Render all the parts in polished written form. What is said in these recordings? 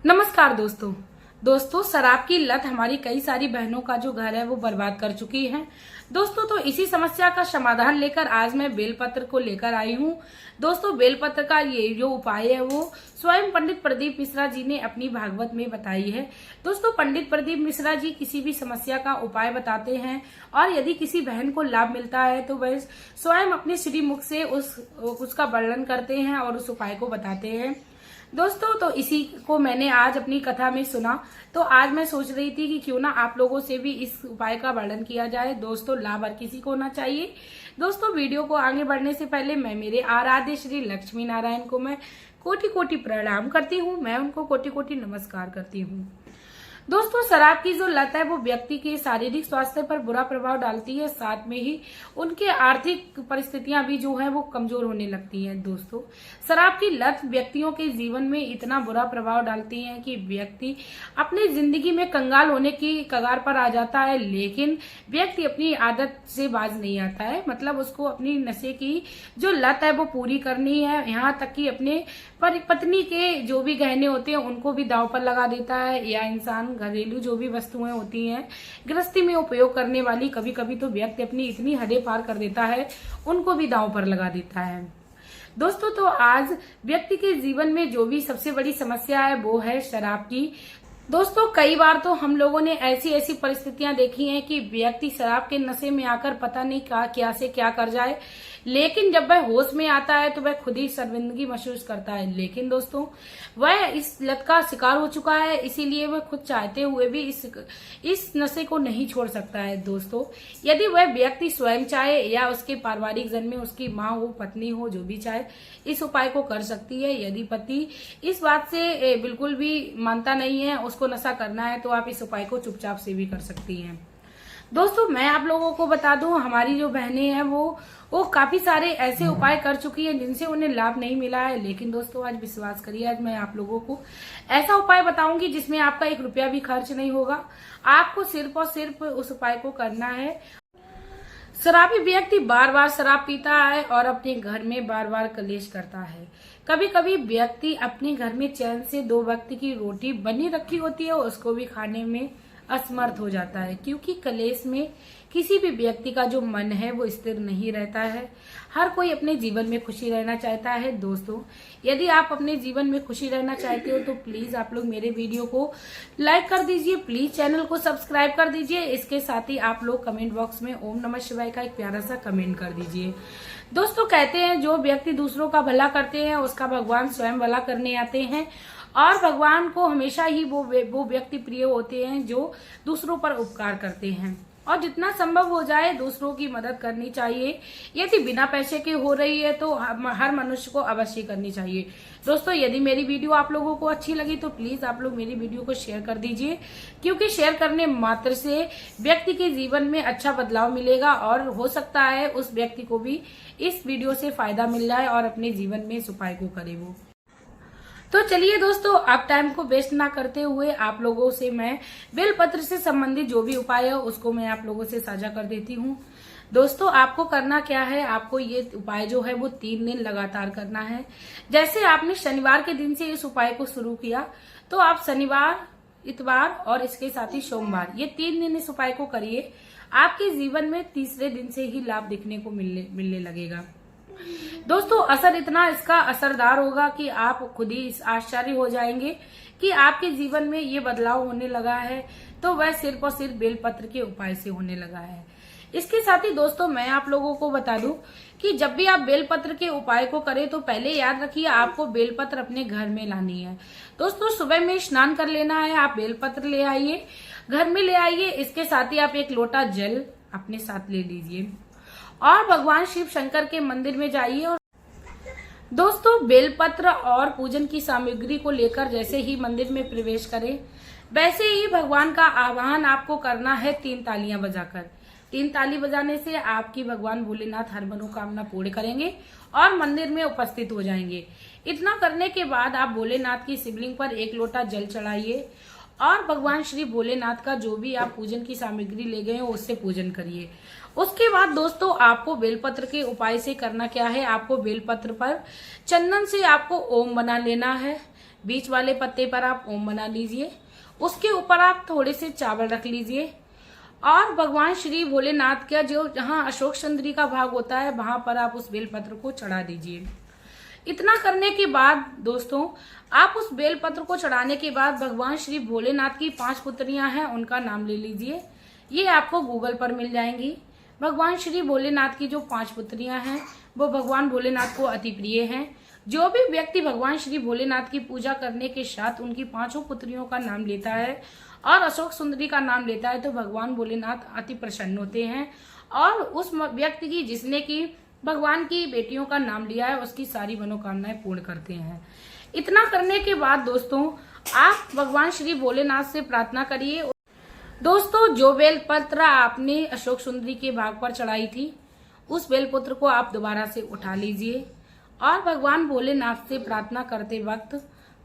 नमस्कार दोस्तों शराब की लत हमारी कई सारी बहनों का जो घर है वो बर्बाद कर चुकी है। दोस्तों तो इसी समस्या का समाधान लेकर आज मैं बेलपत्र को लेकर आई हूँ। दोस्तों बेलपत्र का ये जो उपाय है वो स्वयं पंडित प्रदीप मिश्रा जी ने अपनी भागवत में बताई है। दोस्तों पंडित प्रदीप मिश्रा जी किसी भी समस्या का उपाय बताते हैं और यदि किसी बहन को लाभ मिलता है तो वह स्वयं अपने श्रीमुख से उसका वर्णन करते हैं और उस उपाय को बताते हैं। दोस्तों तो इसी को मैंने आज अपनी कथा में सुना, तो आज मैं सोच रही थी कि क्यों ना आप लोगों से भी इस उपाय का वर्णन किया जाए। दोस्तों लाभ हर किसी को होना चाहिए। दोस्तों वीडियो को आगे बढ़ने से पहले मैं मेरे आराध्य श्री लक्ष्मी नारायण को मैं कोटि कोटि प्रणाम करती हूँ। मैं उनको कोटि कोटि नमस्कार करती हूँ। दोस्तों शराब की जो लत है वो व्यक्ति के शारीरिक स्वास्थ्य पर बुरा प्रभाव डालती है, साथ में ही उनके आर्थिक परिस्थितियां भी जो है वो कमजोर होने लगती हैं। दोस्तों शराब की लत व्यक्तियों के जीवन में इतना बुरा प्रभाव डालती है कि व्यक्ति अपनी जिंदगी में कंगाल होने की कगार पर आ जाता है, लेकिन व्यक्ति अपनी आदत से बाज नहीं आता है। मतलब उसको अपनी नशे की जो लत है वो पूरी करनी है, यहाँ तक कि अपने पत्नी के जो भी गहने होते हैं उनको भी दांव पर लगा देता है, या इंसान घरेलू जो भी वस्तुएं होती हैं गृहस्थी में उपयोग करने वाली, कभी कभी तो व्यक्ति अपनी इतनी हदें पार कर देता है उनको भी दांव पर लगा देता है। दोस्तों तो आज व्यक्ति के जीवन में जो भी सबसे बड़ी समस्या है वो है शराब की। दोस्तों कई बार तो हम लोगों ने ऐसी परिस्थितियां देखी हैं कि व्यक्ति शराब के नशे में आकर पता नहीं क्या से क्या कर जाए, लेकिन जब वह होश में आता है तो वह खुद ही शर्मिंदगी महसूस करता है। लेकिन दोस्तों वह इस लत का शिकार हो चुका है, इसीलिए वह खुद चाहते हुए भी इस नशे को नहीं छोड़ सकता है। दोस्तों यदि वह व्यक्ति स्वयं चाहे या उसके पारिवारिक जन में उसकी माँ हो, पत्नी हो, जो भी चाहे इस उपाय को कर सकती है। यदि पति इस बात से बिल्कुल भी मानता नहीं है, उसको नशा करना है, तो आप इस उपाय को चुपचाप से भी कर सकती हैं। दोस्तों मैं आप लोगों को बता दूं, हमारी जो बहनें हैं वो काफी सारे ऐसे उपाय कर चुकी हैं जिनसे उन्हें लाभ नहीं मिला है। लेकिन दोस्तों आज विश्वास करिए, आज मैं आप लोगों को ऐसा उपाय बताऊंगी जिसमें आपका 1 रुपया भी खर्च नहीं होगा। आपको सिर्फ और सिर्फ उस उपाय को करना है। शराबी व्यक्ति बार बार शराब पीता है और अपने घर में बार बार कलेश करता है। कभी कभी व्यक्ति अपने घर में चैन से 2 वक्त की रोटी बनी रखी होती है, उसको भी खाने में असमर्थ हो जाता है, क्योंकि कलेश में किसी भी व्यक्ति का जो मन है वो स्थिर नहीं रहता है। हर कोई अपने जीवन में खुशी रहना चाहता है। दोस्तों यदि आप अपने जीवन में खुशी रहना चाहते हो तो प्लीज आप लोग मेरे वीडियो को लाइक कर दीजिए, प्लीज चैनल को सब्सक्राइब कर दीजिए। इसके साथ ही आप लोग कमेंट बॉक्स में ओम नमः शिवाय का एक प्यारा सा कमेंट कर दीजिए। दोस्तों कहते हैं जो व्यक्ति दूसरों का भला करते हैं उसका भगवान स्वयं भला करने आते हैं, और भगवान को हमेशा ही वो व्यक्ति प्रिय होते हैं जो दूसरों पर उपकार करते हैं, और जितना संभव हो जाए दूसरों की मदद करनी चाहिए। यदि बिना पैसे के हो रही है तो हर मनुष्य को अवश्य करनी चाहिए। दोस्तों यदि मेरी वीडियो आप लोगों को अच्छी लगी तो प्लीज आप लोग मेरी वीडियो को शेयर कर दीजिए, क्योंकि शेयर करने मात्र से व्यक्ति के जीवन में अच्छा बदलाव मिलेगा और हो सकता है उस व्यक्ति को भी इस वीडियो से फायदा मिल जाए और अपने जीवन में इस उपाय को करे वो। तो चलिए दोस्तों आप टाइम को वेस्ट ना करते हुए आप लोगों से मैं बेलपत्र से संबंधित जो भी उपाय है उसको मैं आप लोगों से साझा कर देती हूँ। दोस्तों आपको करना क्या है, आपको ये उपाय जो है वो 3 दिन लगातार करना है। जैसे आपने शनिवार के दिन से इस उपाय को शुरू किया तो आप शनिवार, इतवार और इसके साथ ही सोमवार, ये 3 दिन इस उपाय को करिए। आपके जीवन में तीसरे दिन से ही लाभ दिखने को मिलने लगेगा। दोस्तों असर इतना इसका असरदार होगा कि आप खुद ही आश्चर्य हो जाएंगे कि आपके जीवन में ये बदलाव होने लगा है, तो वह सिर्फ और सिर्फ बेलपत्र के उपाय से होने लगा है। इसके साथ ही दोस्तों मैं आप लोगों को बता दूं कि जब भी आप बेलपत्र के उपाय को करें तो पहले याद रखिए आपको बेलपत्र अपने घर में लानी है। दोस्तों सुबह में स्नान कर लेना है, आप बेलपत्र ले आइए, घर में ले आइए। इसके साथ ही आप 1 लोटा जल अपने साथ ले लीजिए और भगवान शिव शंकर के मंदिर में जाइए। और दोस्तों बेलपत्र और पूजन की सामग्री को लेकर जैसे ही मंदिर में प्रवेश करें वैसे ही भगवान का आवाहन आपको करना है 3 तालियां बजाकर। 3 ताली बजाने से आपकी भगवान भोलेनाथ हर मनोकामना पूर्ण करेंगे और मंदिर में उपस्थित हो जाएंगे। इतना करने के बाद आप भोलेनाथ की शिवलिंग पर 1 लोटा जल चढ़ाइए और भगवान श्री भोलेनाथ का जो भी आप पूजन की सामग्री ले गए हो उससे पूजन करिए। उसके बाद दोस्तों आपको बेलपत्र के उपाय से करना क्या है, आपको बेलपत्र पर चंदन से आपको ओम बना लेना है। बीच वाले पत्ते पर आप ओम बना लीजिए। उसके ऊपर आप थोड़े से चावल रख लीजिए और भगवान श्री भोलेनाथ का जो जहाँ अशोक सुंदरी का भाग होता है वहां पर आप उस बेलपत्र को चढ़ा दीजिए। इतना करने के बाद दोस्तों, आप उस बेलपत्र को चढ़ाने के बाद भगवान श्री भोलेनाथ की 5 पुत्रियां हैं उनका नाम ले लीजिए। ये आपको गूगल पर मिल जाएंगी। भगवान श्री भोलेनाथ की जो 5 पुत्रियां हैं वो भगवान भोलेनाथ को अति प्रिय हैं। जो भी व्यक्ति भगवान श्री भोलेनाथ की पूजा करने के साथ उनकी 5 पुत्रियों का नाम लेता है और अशोक सुंदरी का नाम लेता है तो भगवान भोलेनाथ अति प्रसन्न होते हैं और उस व्यक्ति की जिसने की भगवान की बेटियों का नाम लिया है उसकी सारी मनोकामनाएं पूर्ण करते हैं। इतना करने के बाद दोस्तों, आप भगवान श्री भोलेनाथ से प्रार्थना करिए। दोस्तों, जो बेलपत्र आपने अशोक सुंदरी के भाग पर चढ़ाई थी उस बेलपत्र को आप दोबारा से उठा लीजिए और भगवान भोलेनाथ से प्रार्थना करते वक्त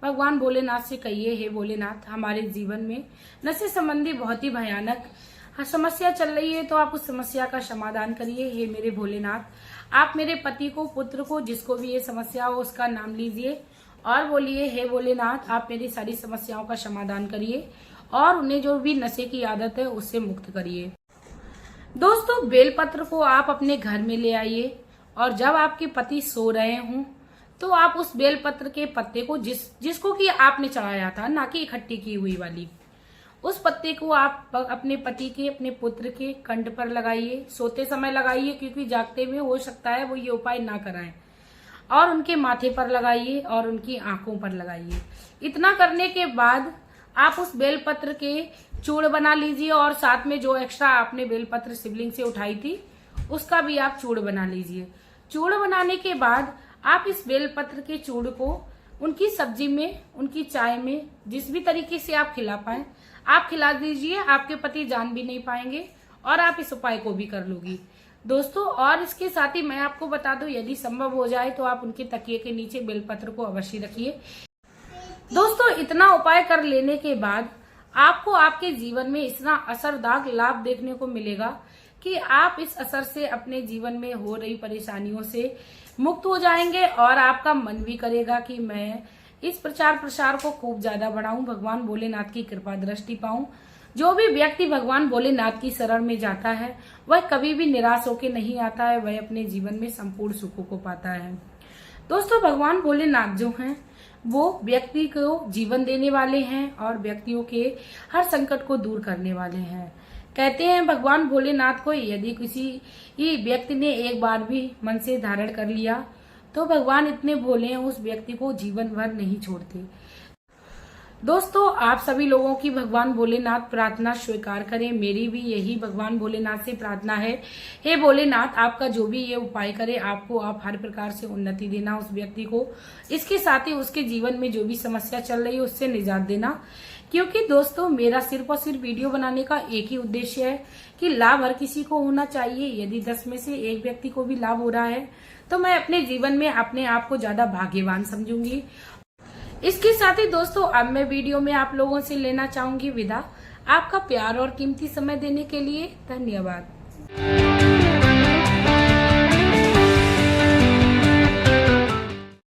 भगवान भोलेनाथ से कहिए, हे भोलेनाथ, हमारे जीवन में नशे संबंधी बहुत ही भयानक समस्या चल रही है तो आप उस समस्या का समाधान करिए। हे मेरे भोलेनाथ, आप मेरे पति को, पुत्र को, जिसको भी ये समस्या हो उसका नाम लीजिए और बोलिए, हे भोलेनाथ, आप मेरी सारी समस्याओं का समाधान करिए और उन्हें जो भी नशे की आदत है उससे मुक्त करिए। दोस्तों, बेलपत्र को आप अपने घर में ले आइए और जब आपके पति सो रहे हों तो आप उस बेलपत्र के पत्ते को जिसको कि आपने चढ़ाया था, ना कि इकट्ठी की हुई वाली, उस पत्ते को आप अपने पति के, अपने पुत्र के कंठ पर लगाइए। सोते समय लगाइए क्योंकि जागते हुए हो सकता है वो ये उपाय ना कराएं। और उनके माथे पर लगाइए और उनकी आंखों पर लगाइए। इतना करने के बाद आप उस बेलपत्र के चूड़ बना लीजिए और साथ में जो एक्स्ट्रा आपने बेलपत्र शिवलिंग से उठाई थी उसका भी आप चूड़ बना लीजिए। चूड़ बनाने के बाद आप इस बेलपत्र के चूड़ को उनकी सब्जी में, उनकी चाय में, जिस भी तरीके से आप खिला पाए आप खिला दीजिए। आपके पति जान भी नहीं पाएंगे और आप इस उपाय को भी कर लोगी दोस्तों। और इसके साथ ही मैं आपको बता दूं, यदि संभव हो जाए तो आप उनके तकिए के नीचे बेलपत्र को अवश्य रखिए। दोस्तों, इतना उपाय कर लेने के बाद आपको आपके जीवन में इतना असरदार लाभ देखने को मिलेगा कि आप इस असर से अपने जीवन में हो रही परेशानियों से मुक्त हो जाएंगे और आपका मन भी करेगा कि मैं इस प्रचार प्रसार को खूब ज्यादा बढ़ाऊं, भगवान भोलेनाथ की कृपा दृष्टि पाऊं। जो भी व्यक्ति भगवान भोलेनाथ की शरण में जाता है वह कभी भी निराश होकर नहीं आता है, वह अपने जीवन में संपूर्ण सुखों को पाता है। दोस्तों, भगवान भोलेनाथ जो हैं वो व्यक्ति को जीवन देने वाले हैं और व्यक्तियों के हर संकट को दूर करने वाले हैं। कहते हैं भगवान भोलेनाथ को यदि किसी व्यक्ति ने एक बार भी मन से धारण कर लिया तो भगवान इतने भोले हैं, उस व्यक्ति को जीवन भर नहीं छोड़ते। दोस्तों, आप सभी लोगों की भगवान भोलेनाथ प्रार्थना स्वीकार करें। मेरी भी यही भगवान भोलेनाथ से प्रार्थना है। हे भोलेनाथ, आपका जो भी ये उपाय करे आपको आप हर प्रकार से उन्नति देना उस व्यक्ति को। इसके साथ ही उसके जीवन में जो भी समस्या चल रही है उससे निजात देना। क्योंकि दोस्तों, मेरा सिर्फ और सिर्फ वीडियो बनाने का एक ही उद्देश्य है कि लाभ हर किसी को होना चाहिए। यदि 10 में से एक व्यक्ति को भी लाभ हो रहा है तो मैं अपने जीवन में अपने आप को ज्यादा भाग्यवान समझूंगी। इसके साथ ही दोस्तों, अब मैं वीडियो में आप लोगों से लेना चाहूंगी विदा। आपका प्यार और कीमती समय देने के लिए धन्यवाद।